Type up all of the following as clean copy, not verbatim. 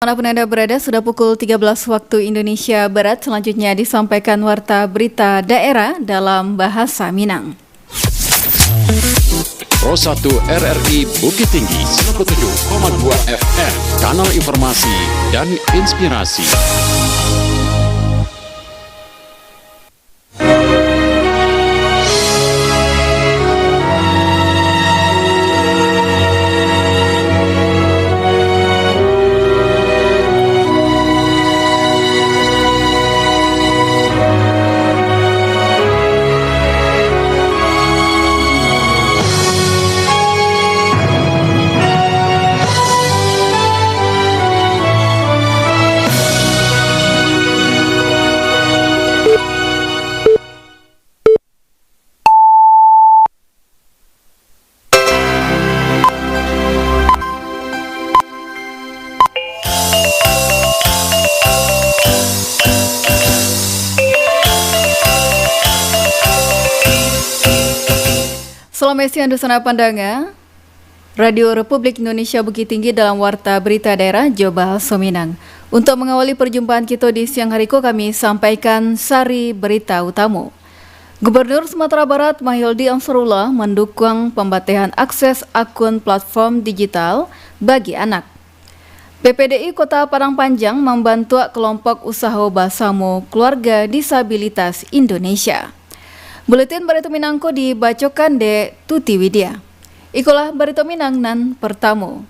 Manapun Anda berada, sudah pukul 13 waktu Indonesia Barat. Selanjutnya disampaikan warta berita daerah dalam bahasa Minang. Pro 1 RRI Bukit Tinggi 97,2 FM, kanal informasi dan inspirasi. Selamat siang Dusana Pandanga, Radio Republik Indonesia Bukit Tinggi dalam Warta Berita Daerah Jawa Minang. Untuk mengawali perjumpaan kita di siang hari kami sampaikan sari berita utama. Gubernur Sumatera Barat Mahyildi Ansarullah mendukung pembatasan akses akun platform digital bagi anak. PPDI Kota Padang Panjang membantu kelompok usaha Basamo Keluarga Disabilitas Indonesia. Buletin Barito Minangko dibacakan de Tuti Widya. Ikulah Barito Minang nan pertama.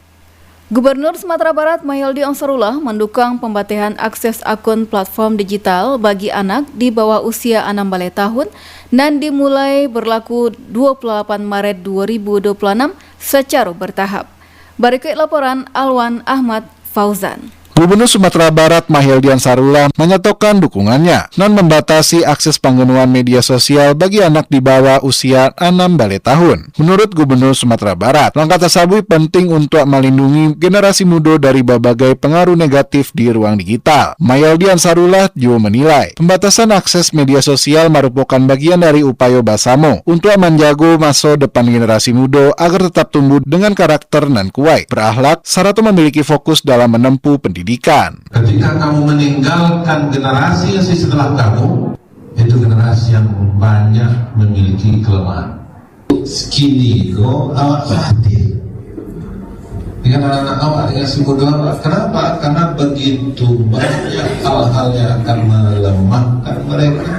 Gubernur Sumatera Barat Mahyildi Ansarullah mendukung pembatasan akses akun platform digital bagi anak di bawah usia 6 tahun dan dimulai berlaku 28 Maret 2026 secara bertahap. Berikut laporan Alwan Ahmad Fauzan. Gubernur Sumatera Barat Mahyildi Ansarullah menyatakan dukungannya dan membatasi akses penggunaan media sosial bagi anak di bawah usia 6 tahun. Menurut Gubernur Sumatera Barat, langkah tersebut penting untuk melindungi generasi muda dari berbagai pengaruh negatif di ruang digital. Mahyildi Ansarullah juga menilai pembatasan akses media sosial merupakan bagian dari upaya Basamo untuk menjaga masa depan generasi muda agar tetap tumbuh dengan karakter dan kuat, berakhlak, serta memiliki fokus dalam menempuh pendidikan. Ketika kamu meninggalkan generasi yang setelah kamu, itu generasi yang banyak memiliki kelemahan. Sekini kok awak latih dengan anak-anak awak, dengan si muda awak. Kenapa? Karena begitu banyak hal-hal yang akan melemahkan mereka,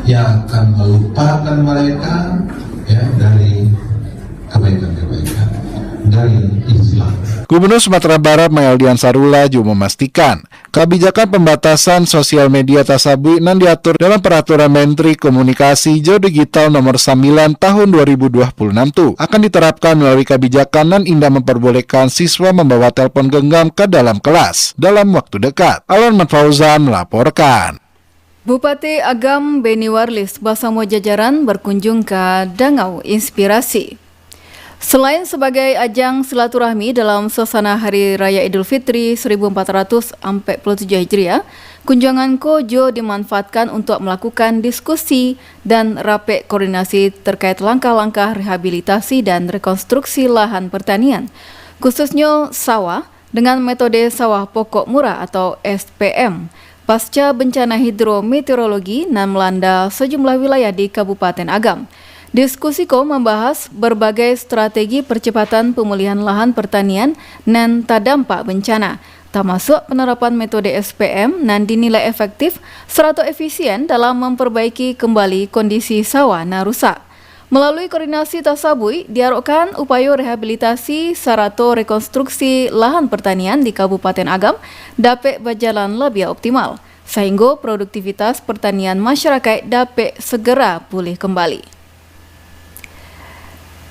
yang akan melupakan mereka dari kebaikan-kebaikan dari Islam. Gubernur Sumatera Barat Mahyildi Ansarullah juga memastikan kebijakan pembatasan sosial media tersebut yang diatur dalam Peraturan Menteri Komunikasi Jauh Digital Nomor 9 Tahun 2026 itu akan diterapkan melalui kebijakan dan indah memperbolehkan siswa membawa telepon genggam ke dalam kelas dalam waktu dekat. Alwan Ahmad Fauzan melaporkan. Bupati Agam Beni Warlis bersama jajaran berkunjung ke Dangau Inspirasi. Selain sebagai ajang silaturahmi dalam suasana Hari Raya Idul Fitri 1447 Hijriah, kunjungan Kojo dimanfaatkan untuk melakukan diskusi dan rapat koordinasi terkait langkah-langkah rehabilitasi dan rekonstruksi lahan pertanian, khususnya sawah dengan metode sawah pokok murah atau SPM, pasca bencana hidrometeorologi yang melanda sejumlah wilayah di Kabupaten Agam. Diskusi membahas berbagai strategi percepatan pemulihan lahan pertanian dan terdampak bencana, termasuk penerapan metode SPM dan dinilai efektif serta efisien dalam memperbaiki kembali kondisi sawah yang rusak. Melalui koordinasi tersebut, diharapkan upaya rehabilitasi serta rekonstruksi lahan pertanian di Kabupaten Agam dapat berjalan lebih optimal, sehingga produktivitas pertanian masyarakat dapat segera pulih kembali.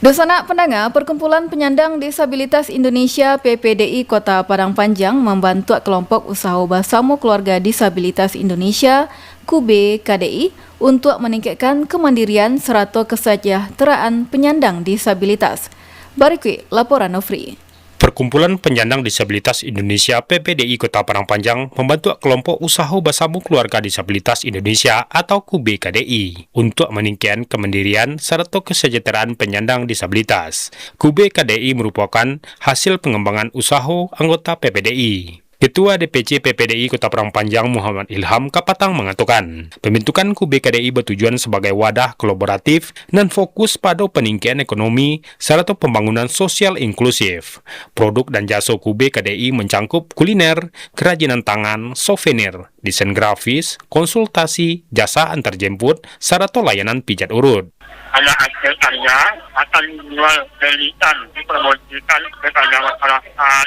Dosana pendengar, Perkumpulan Penyandang Disabilitas Indonesia PPDI Kota Padang Panjang membantu kelompok usaha Basamo Keluarga Disabilitas Indonesia KUB KDI untuk meningkatkan kemandirian serta kesejahteraan penyandang disabilitas. Berikut laporan Nofri. Perkumpulan Penyandang Disabilitas Indonesia PPDI Kota Padang Panjang membantu kelompok usaha Basamo Keluarga Disabilitas Indonesia atau KUB KDI untuk meningkatkan kemandirian serta kesejahteraan penyandang disabilitas. KUB KDI merupakan hasil pengembangan usaha anggota PPDI. Ketua DPC PPDI Kota Parang Panjang Muhammad Ilham Kapatang mengatakan, pembentukan KUB KDI bertujuan sebagai wadah kolaboratif dan fokus pada peningkatan ekonomi serta pembangunan sosial inklusif. Produk dan jasa KUB KDI mencangkup kuliner, kerajinan tangan, souvenir, desain grafis, konsultasi, jasa antarjemput, serta layanan pijat urut. Anak hasil karya akan jual belikan dipromosikan kepada masyarakat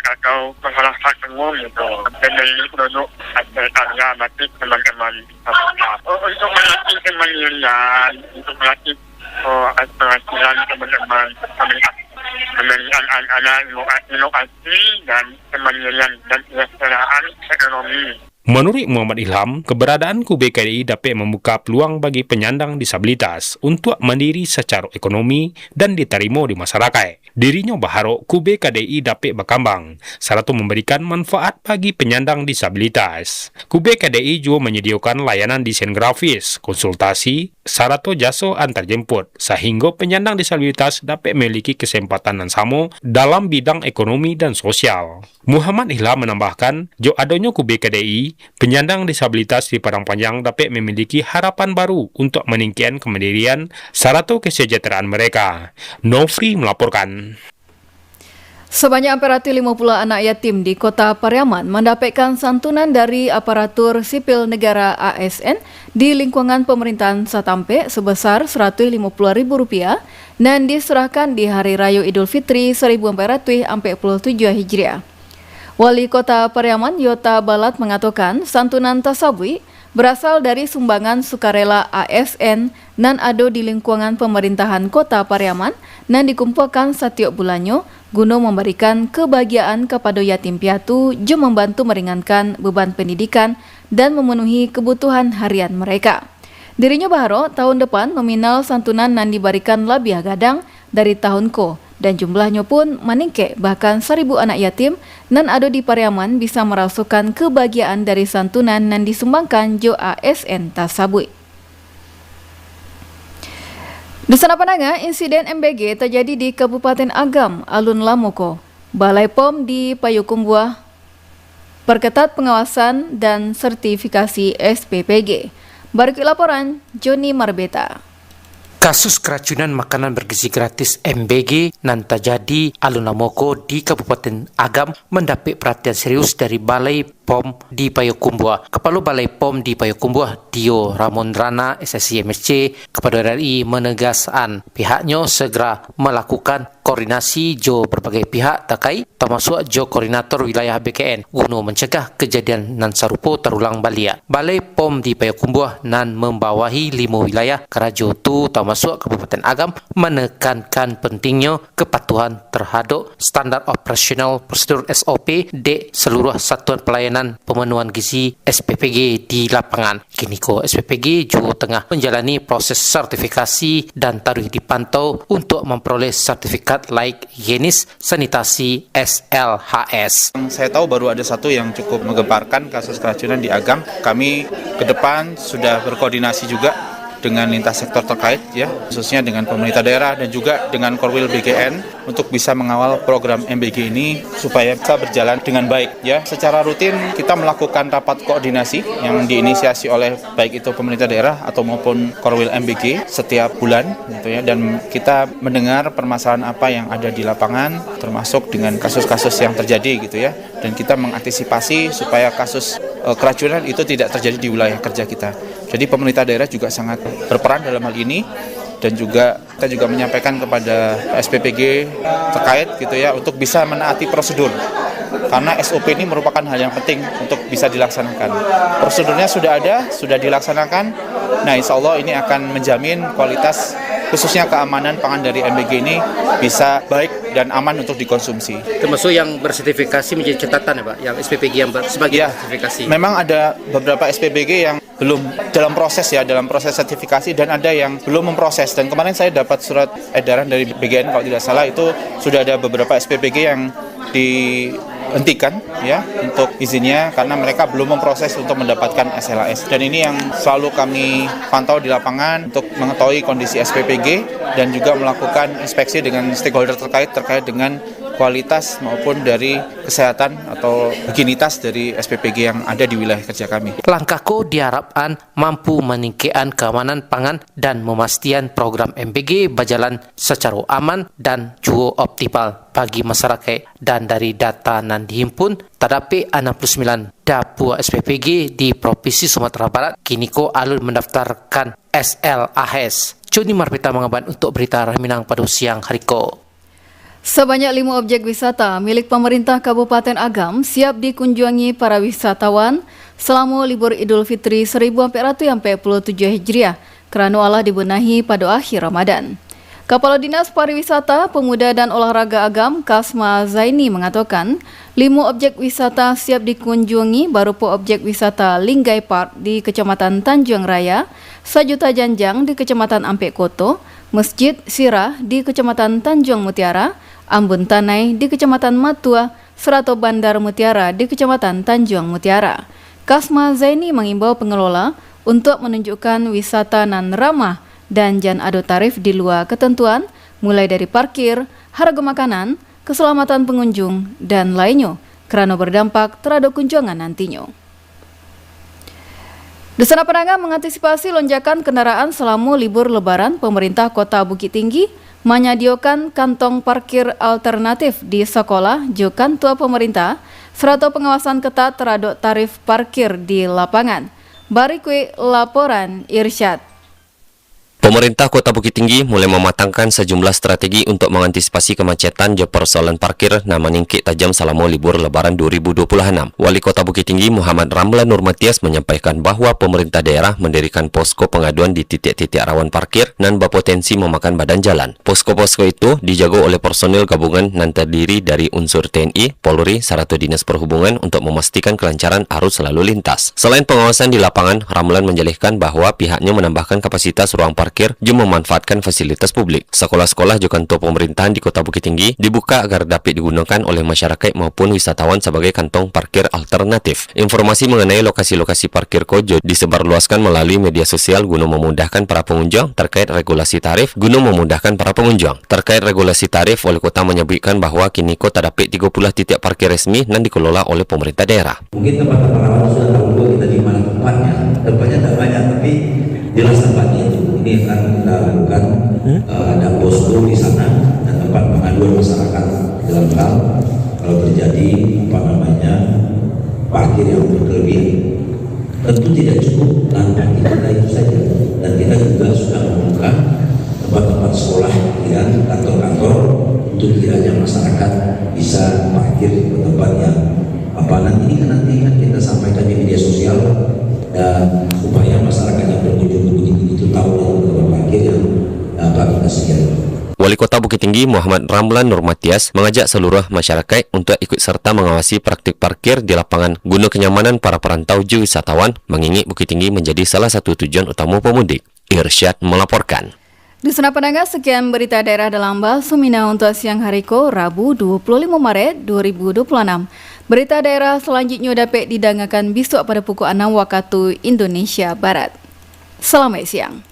atau masyarakat umum gitu. Membeli produk hasil karya batik teman-teman disabilitas. Untuk melatih kemandirian, untuk melatih keberhasilan teman-teman disabilitas. Pemberian anak-anak inovasi dan kemandirian dan kesejahteraan ekonomi. Menurut Muhammad Ilham, keberadaan KUB KDI dapat membuka peluang bagi penyandang disabilitas untuk mandiri secara ekonomi dan diterima di masyarakat. Dirinya berharap KUB KDI dapat berkembang serta memberikan manfaat bagi penyandang disabilitas. KUB KDI juga menyediakan layanan desain grafis, konsultasi, serta jasa antarjemput sehingga penyandang disabilitas dapat memiliki kesempatan yang sama dalam bidang ekonomi dan sosial. Muhammad Ilham menambahkan, jika adanya KUB KDI, penyandang disabilitas di Padang Panjang dapat memiliki harapan baru untuk meningkatkan kemandirian serta kesejahteraan mereka. Nofri melaporkan. Sebanyak 450 anak yatim di Kota Pariaman mendapatkan santunan dari aparatur sipil negara ASN di lingkungan pemerintahan Satampe sebesar Rp150.000 dan diserahkan di Hari Raya Idul Fitri 1447 Hijriah. Wali Kota Pariaman Yota Balat mengatakan santunan tasabui berasal dari sumbangan sukarela ASN dan ada di lingkungan pemerintahan Kota Pariaman dan dikumpulkan setiap bulannya guna memberikan kebahagiaan kepada yatim piatu juga membantu meringankan beban pendidikan dan memenuhi kebutuhan harian mereka. Dirinya berharap tahun depan nominal santunan yang diberikan lebih gadang dari tahun ko dan jumlahnya pun meningkat bahkan 1.000 anak yatim dan ada di Pariaman bisa merasakan kebahagiaan dari santunan yang disumbangkan jo ASN tasabui. Di sana Pananga, insiden MBG terjadi di Kabupaten Agam, Alun Lamoko. Balai POM di Payakumbuh perketat pengawasan dan sertifikasi SPPG. Berikut laporan Joni Marbeta. Kasus keracunan makanan bergizi gratis MBG nan terjadi Alun Lamoko di Kabupaten Agam mendapat perhatian serius dari Balai POM di Payakumbuh. Kepala Balai POM di Payakumbuh, Dio Ramondrana SSC MSC kepada RRI menegaskan pihaknya segera melakukan koordinasi jo berbagai pihak terkait termasuk jo koordinator wilayah BKN guna mencegah kejadian nan serupa terulang balik. Balai POM di Payakumbuh nan membawahi 5 wilayah kerajo tu termasuk Kabupaten Agam menekankan pentingnya kepatuhan terhadap standar operasional prosedur SOP di seluruh satuan pelayanan pemenuhan gizi SPPG di lapangan. Kini ko SPPG juga tengah menjalani proses sertifikasi dan tarikh dipantau untuk memperoleh sertifikat layak higienis sanitasi SLHS. Saya tahu baru ada satu yang cukup menggemparkan kasus keracunan di Agam. Kami ke depan sudah berkoordinasi juga dengan lintas sektor terkait ya, khususnya dengan pemerintah daerah dan juga dengan Korwil BKN untuk bisa mengawal program MBG ini supaya bisa berjalan dengan baik ya. Secara rutin kita melakukan rapat koordinasi yang diinisiasi oleh baik itu pemerintah daerah atau maupun Korwil MBG setiap bulan gitu ya, dan kita mendengar permasalahan apa yang ada di lapangan termasuk dengan kasus-kasus yang terjadi gitu ya, dan kita mengantisipasi supaya kasus keracunan itu tidak terjadi di wilayah kerja kita. Jadi pemerintah daerah juga sangat berperan dalam hal ini, dan juga kita juga menyampaikan kepada SPPG terkait gitu ya untuk bisa menaati prosedur. Karena SOP ini merupakan hal yang penting untuk bisa dilaksanakan. Prosedurnya sudah ada, sudah dilaksanakan. Nah, insya Allah ini akan menjamin kualitas khususnya keamanan pangan dari MBG ini bisa baik dan aman untuk dikonsumsi. Termasuk yang bersertifikasi menjadi catatan ya Pak, yang SPPG yang sebagai sertifikasi. Memang ada beberapa SPPG yang belum dalam proses sertifikasi dan ada yang belum memproses. Dan kemarin saya dapat surat edaran dari BGN kalau tidak salah itu sudah ada beberapa SPPG yang dihentikan ya untuk izinnya karena mereka belum memproses untuk mendapatkan SLHS. Dan ini yang selalu kami pantau di lapangan untuk mengetahui kondisi SPPG dan juga melakukan inspeksi dengan stakeholder terkait dengan kualitas maupun dari kesehatan atau higienitas dari SPPG yang ada di wilayah kerja kami. Langkah ko diharapkan mampu meningkatkan keamanan pangan dan memastikan program MBG berjalan secara aman dan juga optimal bagi masyarakat. Dan dari data yang dihimpun, terdapat 69 dapur SPPG di Provinsi Sumatera Barat kini ko alun mendaftarkan SLAS. Joni Marpita mengaban untuk berita Minang pada siang hari ko. Sebanyak 5 objek wisata milik pemerintah Kabupaten Agam siap dikunjungi para wisatawan selama libur Idul Fitri 1447 Hijriah kerana Allah dibenahi pada akhir Ramadan. Kepala Dinas Pariwisata, Pemuda dan Olahraga Agam, Kasma Zaini mengatakan 5 objek wisata siap dikunjungi berupa objek wisata Linggai Park di Kecamatan Tanjung Raya, Sajuta Janjang di Kecamatan Ampek Koto, Masjid Sirah di Kecamatan Tanjung Mutiara, Ambun Tanai di Kecamatan Matua, serta Bandar Mutiara di Kecamatan Tanjung Mutiara. Kasma Zaini mengimbau pengelola untuk menunjukkan wisata nan ramah dan jan ado tarif di luar ketentuan, mulai dari parkir, harga makanan, keselamatan pengunjung, dan lainnya, kerana berdampak terhadap kunjungan nantinya. Desana Penangga mengantisipasi lonjakan kendaraan selama libur lebaran, pemerintah Kota Bukit Tinggi menyediakan kantong parkir alternatif di sekolah juga kantor pemerintah serta pengawasan ketat terhadap tarif parkir di lapangan. Barikui laporan Irsyad. Pemerintah Kota Bukit Tinggi mulai mematangkan sejumlah strategi untuk mengantisipasi kemacetan dan persoalan parkir na meningkat tajam selama libur Lebaran 2026. Wali Kota Bukit Tinggi Muhammad Ramlan Nurmatias menyampaikan bahawa pemerintah daerah mendirikan posko pengaduan di titik-titik rawan parkir dan berpotensi memakan badan jalan. Posko-posko itu dijaga oleh personil gabungan yang terdiri dari unsur TNI, Polri, serta Dinas Perhubungan untuk memastikan kelancaran arus lalu lintas. Selain pengawasan di lapangan, Ramlan menjelaskan bahawa pihaknya menambahkan kapasitas ruang parkir juga memanfaatkan fasilitas publik. Sekolah-sekolah juga kantor pemerintahan di Kota Bukit Tinggi dibuka agar dapat digunakan oleh masyarakat maupun wisatawan sebagai kantong parkir alternatif. Informasi mengenai lokasi-lokasi parkir kojo disebarluaskan melalui media sosial guna memudahkan para pengunjung terkait regulasi tarif guna memudahkan para pengunjung. Terkait regulasi tarif, Wali Kota menyebutkan bahawa kini kota dapat 30 titik parkir resmi dan dikelola oleh pemerintah daerah. Mungkin tempat-tempat rawan sudah tahu kita di mana tempatnya. Tempatnya tak banyak, tapi jelas tempatnya itu. Ini akan kita lakukan ada posko di sana dan tempat pengaduan masyarakat dalam hal kalau terjadi parkir yang berlebihan. Tentu tidak cukup langkah kita itu saja, dan kita juga sudah membuka tempat-tempat sekolah dan kantor-kantor untuk kiranya masyarakat bisa parkir di tempat yang nanti kan kita sampaikan di media sosial dan supaya masyarakat yang berkunjung itu tahu tempat parkir yang kita sediakan. Wali Kota Bukit Tinggi Muhammad Ramlan Nurmatias mengajak seluruh masyarakat untuk ikut serta mengawasi praktik parkir di lapangan guna kenyamanan para perantau ju wisatawan, mengingat Bukit Tinggi menjadi salah satu tujuan utama pemudik. Irsyad melaporkan. Di Desana Penangga, sekian berita daerah dalam Bahasa Minang untuk siang hari ko, Rabu 25 Maret 2026. Berita daerah selanjutnya dapat didengarkan besok pada pukul 6 waktu Indonesia Barat. Selamat siang.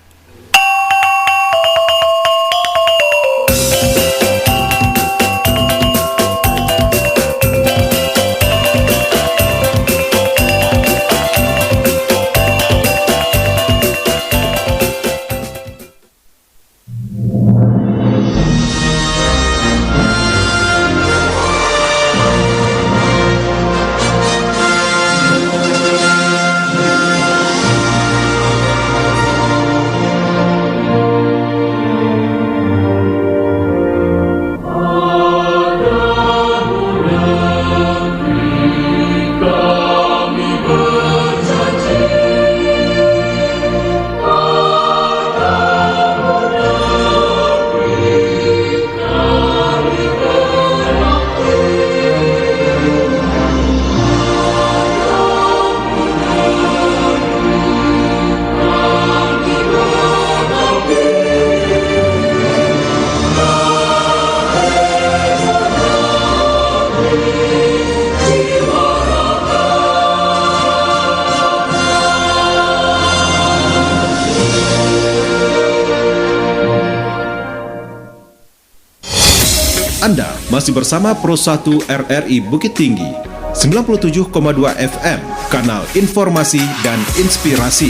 Masih bersama Pro 1 RRI Bukit Tinggi, 97,2 FM, kanal informasi dan inspirasi.